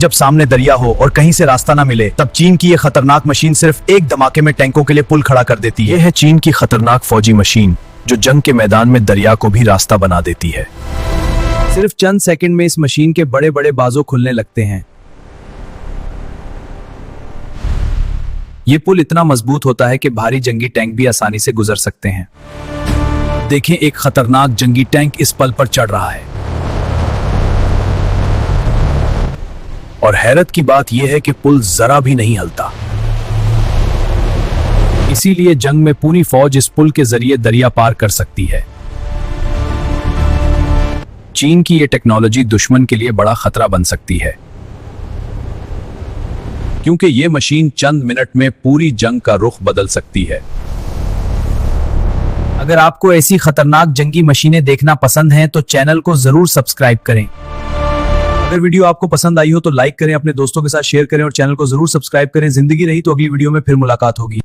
जब सामने दरिया हो और कहीं से रास्ता ना मिले, तब चीन की ये खतरनाक मशीन सिर्फ एक धमाके में टैंकों के लिए पुल खड़ा कर देती है। ये है चीन की खतरनाक फौजी मशीन, जो जंग के मैदान में दरिया को भी रास्ता बना देती है। सिर्फ चंद सेकंड में इस मशीन के बड़े बड़े बाजू खुलने लगते हैं। ये पुल इतना मजबूत होता है कि भारी जंगी टैंक भी आसानी से गुजर सकते हैं। देखें, एक खतरनाक जंगी टैंक इस पल पर चढ़ रहा है। और हैरत की बात यह है कि पुल जरा भी नहीं हिलता। इसीलिए जंग में पूरी फौज इस पुल के जरिए दरिया पार कर सकती है। चीन की यह टेक्नोलॉजी दुश्मन के लिए बड़ा खतरा बन सकती है, क्योंकि यह मशीन चंद मिनट में पूरी जंग का रुख बदल सकती है। अगर आपको ऐसी खतरनाक जंगी मशीनें देखना पसंद हैं तो चैनल को जरूर सब्सक्राइब करें। अगर वीडियो आपको पसंद आई हो तो लाइक करें, अपने दोस्तों के साथ शेयर करें और चैनल को जरूर सब्सक्राइब करें। जिंदगी रही तो अगली वीडियो में फिर मुलाकात होगी।